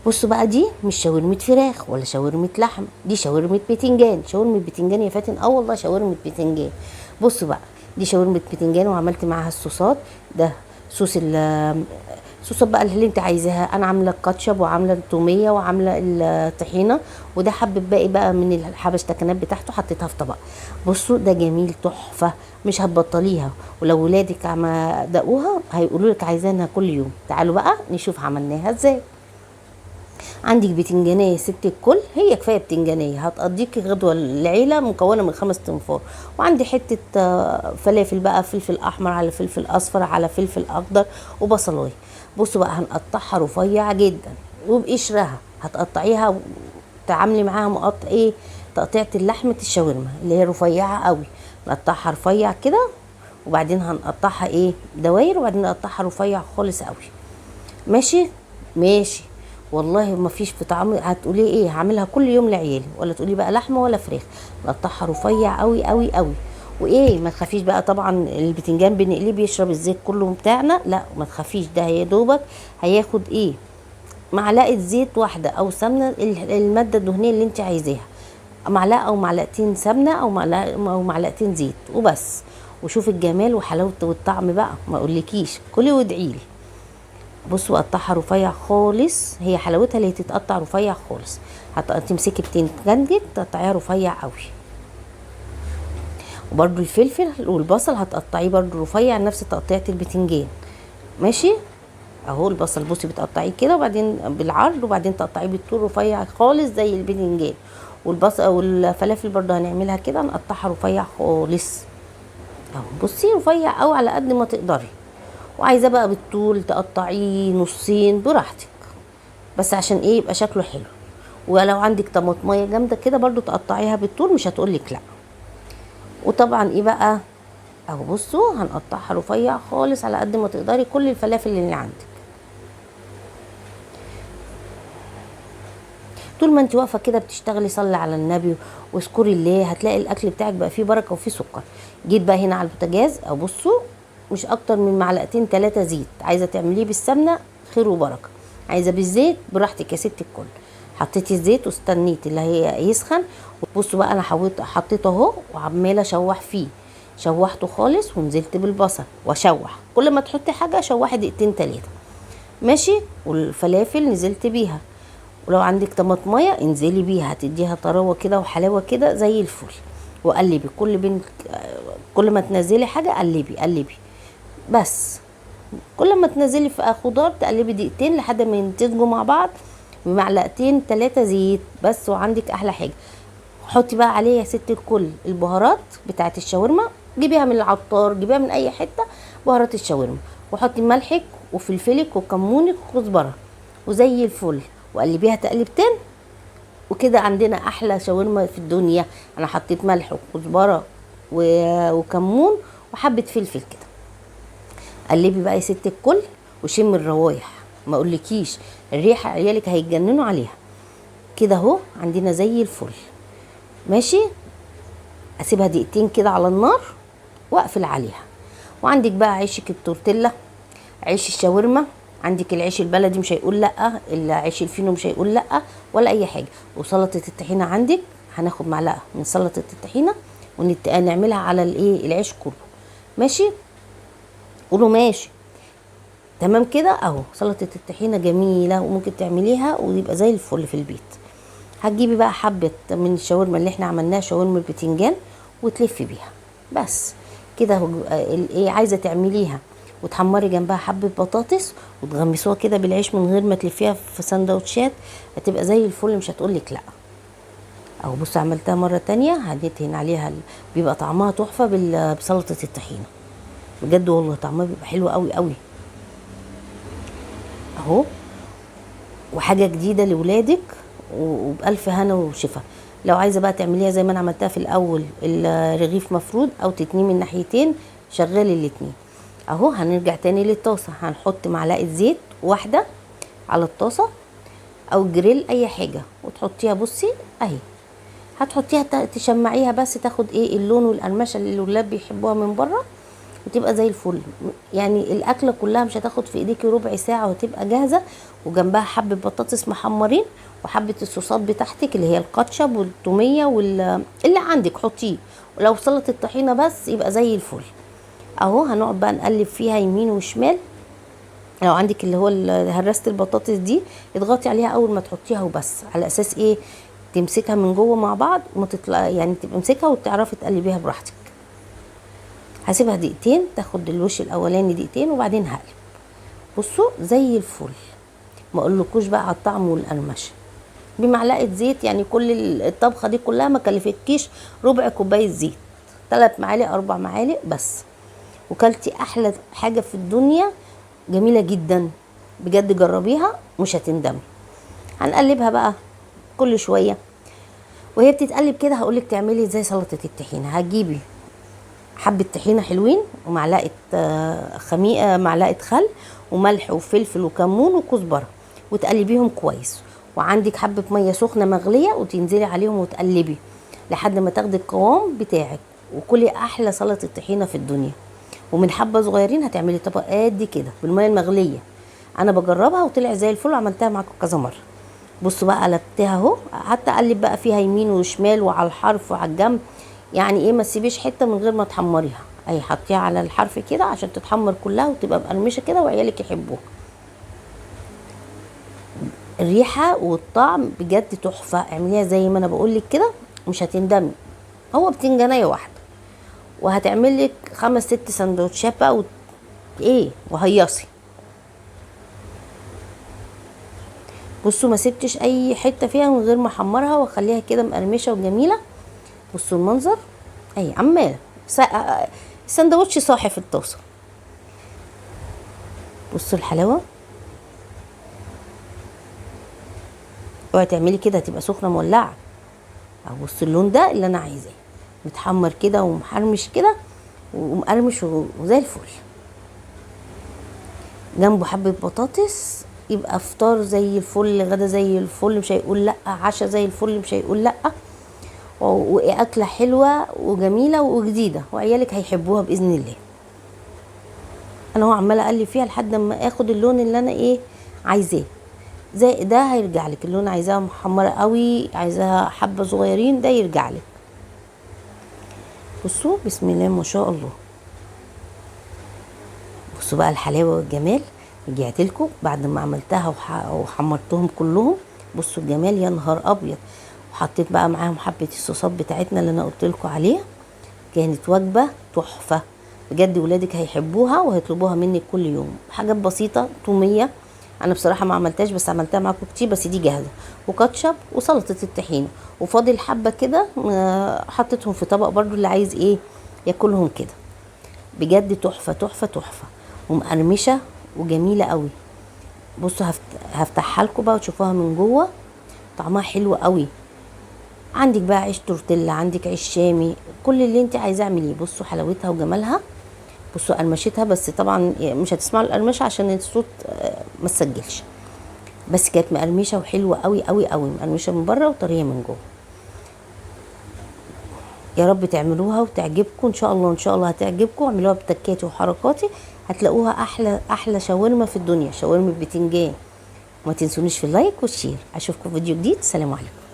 بصوا بقى، دي مش شاورمة فراخ ولا شاورمة لحم، دي شاورمة بتنجان. شاورمة بتنجان يا فاتن، والله شاورمة بتنجان. بصوا بقى، دي شاورمة بتنجان وعملت معاها الصوصات. ده صوص الصوصات بقى اللي انت عايزاها. انا عامله الكاتشب وعامله التوميه وعامله الطحينه، وده حبه باقي بقى من الحبشتكنات بتاعته حطيتها في طبق. بصوا ده جميل تحفه، مش هتبطليها. ولو ولادك عم دقوها هيقولوا لك عايزينها كل يوم. تعالوا بقى نشوف عملناها ازاي. عندك بتنجانيه يا ست الكل، هي كفايه بتنجانيه هتقضيكي غدوه العيله مكونه من 5 تنفار. وعندي حته فلافل بقى، فلفل احمر على فلفل اصفر على فلفل اخضر وبصلايه. بصوا بقى، هنقطعها رفيع جدا وبقشرها. هتقطعيها تعاملي معاها مقطع ايه، تقطيعه اللحمه الشاورما اللي هي رفيعه قوي. نقطعها رفيع كده، وبعدين هنقطعها ايه دواير، وبعدين نقطعها رفيع خالص قوي. ماشي ماشي. والله ما فيش في طعم. هتقولي ايه هعملها كل يوم لعيالي، ولا تقولي بقى لحمه ولا فراخ. نقطعها رفيع قوي قوي قوي. وايه ما تخافيش بقى، طبعا البتنجان بنقليه بيشرب الزيت كله بتاعنا، لا ما تخافيش، ده يا دوبك هياخد ايه معلقه زيت واحده او سمنه، الماده الدهنيه اللي انت عايزاها، معلقه او معلقتين سمنه او معلقه او معلقتين زيت وبس. وشوف الجمال وحلاوته والطعم بقى ما اقولكيش. كلي وادعيلي. بصوا قطعها رفيع خالص، هي حلاوتها اللي تتقطع رفيع خالص. هتمسكي بتنجانك تقطعيها رفيع قوي. وبرده الفلفل والبصل هتقطعيه برده رفيع نفس تقطيعه البتنجان. ماشي اهو. البصل بصي بتقطعيه كده وبعدين بالعرض، وبعدين تقطعيه بالطول رفيع خالص زي البتنجان. والبصل والفلافل برده هنعملها كده، نقطعها رفيع خالص اهو. بصي رفيع قوي على قد ما تقدري. وعايزه بقى بالطول تقطعيه نصين براحتك، بس عشان ايه يبقى شكله حلو. ولو عندك طماطميه جامده كده برضو تقطعيها بالطول، مش هتقولك لا. وطبعا ايه بقى اهو. بصوا هنقطعها رفيع خالص على قد ما تقدري كل الفلافل اللي عندك. طول ما انت واقفه كده بتشتغلي صلي على النبي واذكري الله، هتلاقي الاكل بتاعك بقى فيه بركه وفيه سكر. جيت بقى هنا على البوتاجاز اهو. بصوا مش اكتر من معلقتين 3 زيت. عايزه تعمليه بالسمنه خير وبركه، عايزه بالزيت براحتك يا ست الكل. حطيتي الزيت واستنيت اللي هي يسخن. بصوا بقى انا حطيته اهو وعماله اشوح فيه. شوحته خالص ونزلت بالبصل واشوح. كل ما تحطي حاجه شوحي دقيقتين 3. ماشي. والفلافل نزلت بيها. ولو عندك طماطميه انزلي بيها، هتديها طراوه كده وحلاوه كده زي الفل. وقلبي كل ما تنزلي حاجه قلبي قلبي بس. كل ما تنزلي في خضار تقلبي دقيقتين لحد ما ينتجوا مع بعض بمعلقتين 3 زيت بس. وعندك احلى حاجه، حطي بقى عليه يا ست الكل البهارات بتاعت الشاورما. جيبيها من العطار، جيبيها من اي حته، بهارات الشاورما. وحطي ملحك وفلفلك وكمونك وكزبره وزي الفل. وقلبيها تقلبتين وكده عندنا احلى شاورما في الدنيا. انا حطيت ملح وكزبره وكمون وحبه فلفل كده. قلبي بقى يا ست الكل وشم الروايح، ما اقولكيش الريحه عيالك هيتجننوا عليها. كده اهو عندنا زي الفل. ماشي. اسيبها دقيقتين كده على النار واقفل عليها. وعندك بقى عيشك التورتيلا، عيش الشاورما. عندك العيش البلدي مش هيقول لا، العيش الفينو مش هيقول لا ولا اي حاجه. وسلطه الطحينه عندك، هناخد معلقه من سلطه الطحينه ونعملها على الايه العيش كله. ماشي. قولوا ماشي. تمام كده اهو. سلطه الطحينه جميله وممكن تعمليها ويبقى زي الفل في البيت. هتجيبي بقى حبه من الشاورما اللي احنا عملناها شاورما البتنجان وتلفي بيها بس كده. ايه عايزه تعمليها وتحمري جنبها حبه بطاطس وتغمسوها كده بالعيش من غير ما تلفيها في سندوتشات، هتبقى زي الفل مش هتقولك لا. اهو بصوا عملتها مره تانية، هندهن عليها بيبقى طعمها تحفه بسلطه الطحينه. بجد والله طعمها بيبقى حلو قوي قوي اهو. وحاجه جديده لولادك وبألف هنا وشفا. لو عايزه بقى تعمليها زي ما انا عملتها في الاول الرغيف مفروض او تتنيه من ناحيتين، شغلي الاتنين اهو. هنرجع تاني للطاسه، هنحط معلقه زيت واحده على الطاسه او جريل اي حاجه وتحطيها. بصي اهي هتحطيها تشمعيها بس تاخد ايه اللون والقرمشه اللي الولاد بيحبوها من بره. وتبقى زي الفل. يعني الاكله كلها مش هتاخد في ايديكي ربع ساعه وتبقى جاهزه، وجنبها حبه بطاطس محمرين وحبه الصوصات بتاعتك اللي هي الكاتشب والتوميه اللي عندك حطيه، ولو سلطه الطحينه بس يبقى زي الفل. اهو هنقعد بقى نقلب فيها يمين وشمال. لو عندك اللي هو هراسه البطاطس دي اضغطي عليها اول ما تحطيها وبس، على اساس ايه؟ تمسكها من جوه مع بعض وما تطلع، يعني تبقى امسكها وتعرفي تقلبيها براحتك. هسيبها دقيقتين تاخد الوش الاولاني دقيقتين وبعدين هقلب. بصوا زي الفل، ما اقولكوش بقى على الطعم والقرمشه. بمعلقه زيت، يعني كل الطبخه دي كلها ما كلفتكيش ربع كوبايه زيت، 3 معالق 4 معالق بس، وكلتي احلى حاجه في الدنيا، جميله جدا بجد، جربيها مش هتندمي. هنقلبها بقى كل شويه وهي بتتقلب كده. هقولك تعملي زي سلطه الطحينه. هتجيبي حبه طحينه حلوين ومعلقه معلقه خل وملح وفلفل وكمون وكزبره، وتقلبيهم كويس. وعندك حبه ميه سخنه مغليه وتنزلي عليهم وتقلبي لحد ما تاخدي القوام بتاعك، وكلي احلى سلطه طحينه في الدنيا. ومن حبه صغيرين هتعملي طبق قد كده بالميه المغليه. انا بجربها وطلع زي الفل وعملتها معاكم كذا مره. بصوا بقى قلبتها اهو، حتى اقلب بقى فيها يمين وشمال وعلى الحرف وعلى الجنب، يعني ايه ما تسيبيش حته من غير ما تحمريها. اي حطيها على الحرف كده عشان تتحمر كلها وتبقى مقرمشه كده وعيالك يحبوها. الريحه والطعم بجد تحفه. اعمليها زي ما انا بقول لك كده مش هتندمي. هو بتنجانيه واحده وهتعمل لك 5 6 سندوتشات بقى ايه وهيصي. بصوا ما سبتش اي حته فيها من غير ما احمرها واخليها كده مقرمشه وجميله. بصوا المنظر اهي عماله سندوتش صاحي في الطاسه. بصوا الحلاوه، اوعي تعملي كده هتبقى سخنه مولعه. اهو بصوا اللون ده اللي انا عايزاه، متحمر كده ومحرمش كده ومقرمش وزي الفل. جنبه حبه بطاطس يبقى فطار زي الفل، غدا زي الفل مش هيقول لا، عشاء زي الفل مش هيقول لا. واكله حلوه وجميله وجديده وعيالك هيحبوها باذن الله. انا هو عماله اقلب فيها لحد ما اخد اللون اللي انا ايه عايزاه. زي ده هيرجع لك اللون، عايزاها محمره قوي، عايزاها حبه صغيرين، ده يرجع لك. بصوا بسم الله ما شاء الله. بصوا بقى الحلاوه والجمال. رجعت لكم بعد ما عملتها وحمرتهم كلهم. بصوا الجمال يا نهار ابيض. وحطيت بقى معاهم حبه الصوصات بتاعتنا اللي انا قلت لكم عليها. كانت وجبه تحفه بجد، ولادك هيحبوها وهيطلبوها منك كل يوم. حاجات بسيطه، توميه انا بصراحه ما عملتهاش بس عملتها معاكم كتير، بس دي جاهزه، وكاتشب وسلطه الطحينه، وفاضل حبه كده حطيتهم في طبق برضو اللي عايز ايه ياكلهم كده. بجد تحفه تحفه تحفه ومقرمشه وجميله قوي. بصوا هفتحها لكم بقى وتشوفوها من جوه، طعمها حلو قوي. عندك بقى عيش تورتيلا، عندك عيش شامي، كل اللي انت عايزاه اعمليه. بصوا حلاوتها وجمالها، بصوا قرمشتها، بس طبعا مش هتسمعوا القرمشه عشان الصوت ما تسجلش، بس كانت مقرمشه وحلوه قوي قوي قوي، مقرمشه من بره وطريه من جوه. يا رب تعملوها وتعجبكم ان شاء الله، ان شاء الله هتعجبكم. اعملوها بتكاتي وحركاتي هتلاقوها احلى احلى شاورما في الدنيا، شاورما البتنجان. وما تنسونيش في اللايك والشير. اشوفكم في فيديو جديد، سلام عليكم.